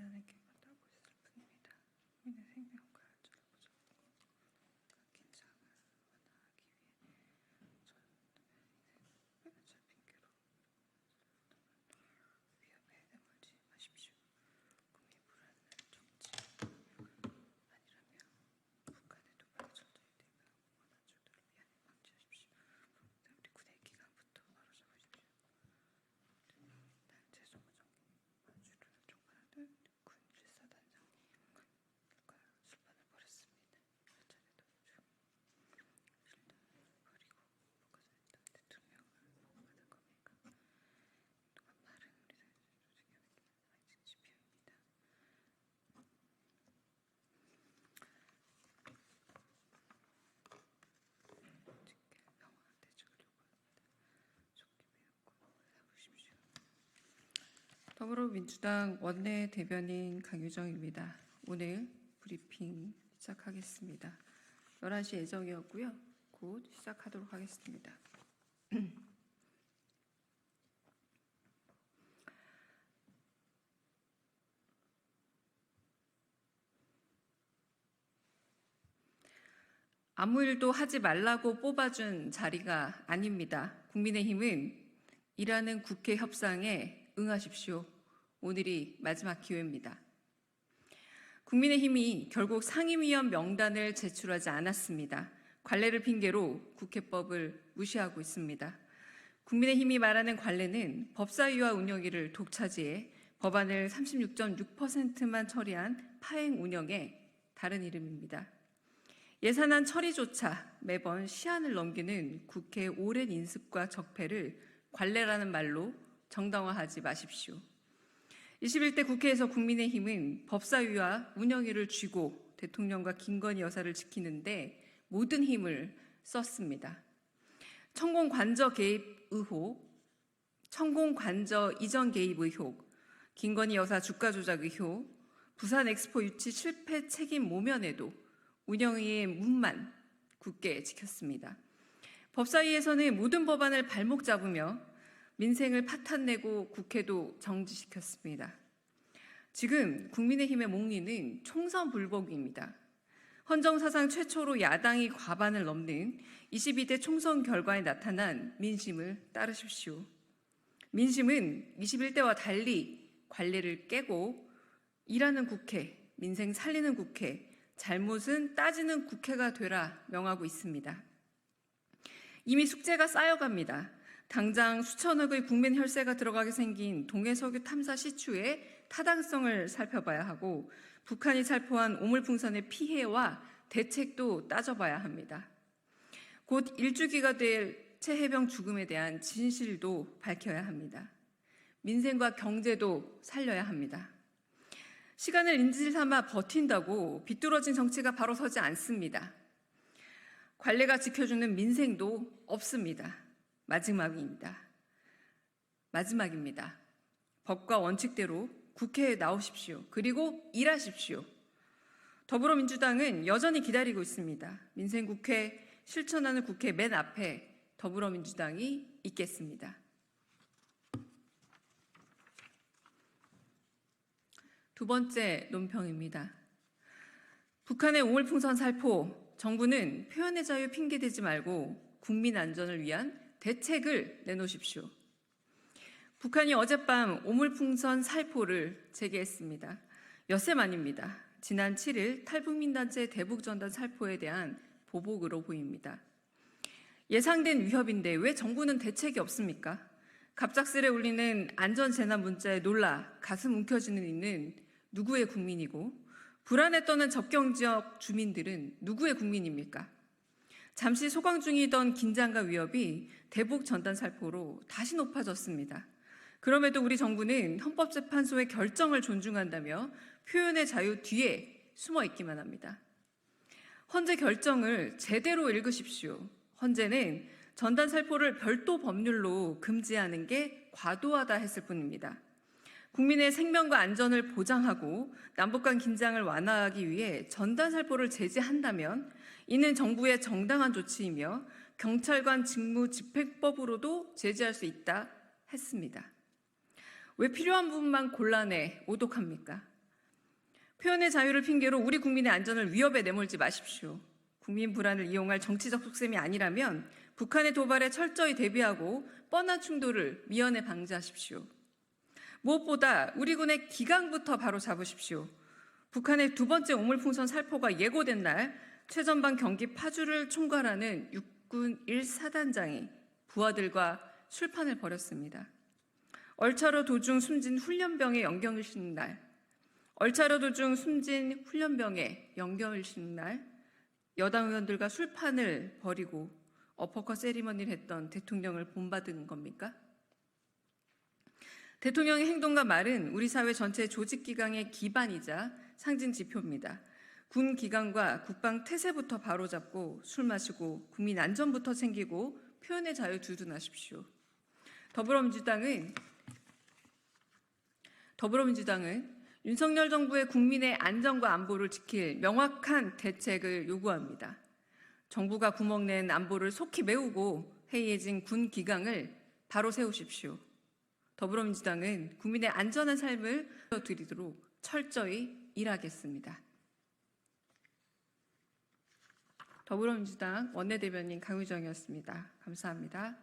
재난에게 따고 있을 뿐입니다. 국민의 생명과 안전을 보장하고 긴장을 완화하기 위해 저는 잘 핑계로 위협에 내몰지 마십시오. 국민 불안을 정치 아니라며 북한의 도발 전쟁이 대비하고 원한 주들을 미안해 방지하십시오. 우리 군의 기간부터 바로잡으십시오. 최종훈 정기 만주를 총괄하는 군 일사단장님과 술판을 벌였습니다. 열차례도 실탄을 버리고 북한산 대통령을 보고받을 겁니까? 또한 말은 우리 조직의 아직 지표입니다. 직계 평화 대책을 요구합니다. 좋게 배우고 세우십시오. 더불어민주당 원내대변인 강유정입니다. 오늘 브리핑 시작하겠습니다. 11시 예정이었고요. 곧 시작하도록 하겠습니다. 아무 일도 하지 말라고 뽑아준 자리가 아닙니다. 국민의힘은 일하는 국회 협상에 응하십시오. 오늘이 마지막 기회입니다. 국민의힘이 결국 상임위원 명단을 제출하지 않았습니다. 관례를 핑계로 국회법을 무시하고 있습니다. 국민의힘이 말하는 관례는 법사위와 운영위를 독차지해 법안을 36.6%만 처리한 파행 운영의 다른 이름입니다. 예산안 처리조차 매번 시한을 넘기는 국회의 오랜 인습과 적폐를 관례라는 말로 정당화하지 마십시오. 21대 국회에서 국민의힘은 법사위와 운영위를 쥐고 대통령과 김건희 여사를 지키는데 모든 힘을 썼습니다. 천공 관저 개입 의혹, 천공 관저 이전 개입 의혹, 김건희 여사 주가 조작 의혹, 부산 엑스포 유치 실패 책임 모면에도 운영위의 문만 굳게 지켰습니다. 법사위에서는 모든 법안을 발목 잡으며 민생을 파탄내고 국회도 정지시켰습니다. 지금 국민의힘의 목리는 총선 불복입니다. 헌정사상 최초로 야당이 과반을 넘는 22대 총선 결과에 나타난 민심을 따르십시오. 민심은 21대와 달리 관례를 깨고 일하는 국회, 민생 살리는 국회, 잘못은 따지는 국회가 되라 명하고 있습니다. 이미 숙제가 쌓여갑니다. 당장 수천억의 국민 혈세가 들어가게 생긴 동해석유 탐사 시추의 타당성을 살펴봐야 하고 북한이 살포한 오물풍선의 피해와 대책도 따져봐야 합니다. 곧 일주기가 될 최혜병 죽음에 대한 진실도 밝혀야 합니다. 민생과 경제도 살려야 합니다. 시간을 인질 삼아 버틴다고 비뚤어진 정치가 바로 서지 않습니다. 관례가 지켜주는 민생도 없습니다. 마지막입니다. 법과 원칙대로 국회에 나오십시오. 그리고 일하십시오. 더불어민주당은 여전히 기다리고 있습니다. 민생국회 실천하는 국회 맨 앞에 더불어민주당이 있겠습니다. 두 번째 논평입니다. 북한의 오물풍선 살포, 정부는 표현의 자유 핑계대지 말고 국민 안전을 위한 대책을 내놓으십시오. 북한이 어젯밤 오물풍선 살포를 재개했습니다. 엿새 만입니다. 지난 7일 탈북민단체 대북전단 살포에 대한 보복으로 보입니다. 예상된 위협인데 왜 정부는 대책이 없습니까? 갑작스레 울리는 안전재난 문자에 놀라 가슴 움켜쥐는 이는 누구의 국민이고 불안에 떠는 접경지역 주민들은 누구의 국민입니까? 잠시 소강 중이던 긴장과 위협이 대북 전단 살포로 다시 높아졌습니다. 그럼에도 우리 정부는 헌법재판소의 결정을 존중한다며 표현의 자유 뒤에 숨어 있기만 합니다. 헌재 결정을 제대로 읽으십시오. 헌재는 전단 살포를 별도 법률로 금지하는 게 과도하다 했을 뿐입니다. 국민의 생명과 안전을 보장하고 남북 간 긴장을 완화하기 위해 전단 살포를 제재한다면 이는 정부의 정당한 조치이며 경찰관 직무집행법으로도 제재할 수 있다 했습니다. 왜 필요한 부분만 골라내 오독합니까? 표현의 자유를 핑계로 우리 국민의 안전을 위협에 내몰지 마십시오. 국민 불안을 이용할 정치적 속셈이 아니라면 북한의 도발에 철저히 대비하고 뻔한 충돌을 미연에 방지하십시오. 무엇보다 우리 군의 기강부터 바로 잡으십시오. 북한의 두 번째 오물풍선 살포가 예고된 날 최전방 경기 파주를 총괄하는 육군 1사단장이 부하들과 술판을 벌였습니다. 얼차로 도중 숨진 훈련병의 영경을 싣는 날, 얼차로 도중 숨진 훈련병의 영경을 싣는 날, 여당 의원들과 술판을 벌이고 어퍼컷 세리머니를 했던 대통령을 본받은 겁니까? 대통령의 행동과 말은 우리 사회 전체 조직기강의 기반이자 상징 지표입니다. 군 기강과 국방 태세부터 바로잡고 술 마시고 국민 안전부터 챙기고 표현의 자유 두둔하십시오. 더불어민주당은 윤석열 정부의 국민의 안전과 안보를 지킬 명확한 대책을 요구합니다. 정부가 구멍낸 안보를 속히 메우고 해이해진 군 기강을 바로 세우십시오. 더불어민주당은 국민의 안전한 삶을 드리도록 철저히 일하겠습니다. 더불어민주당 원내대변인 강유정이었습니다. 감사합니다.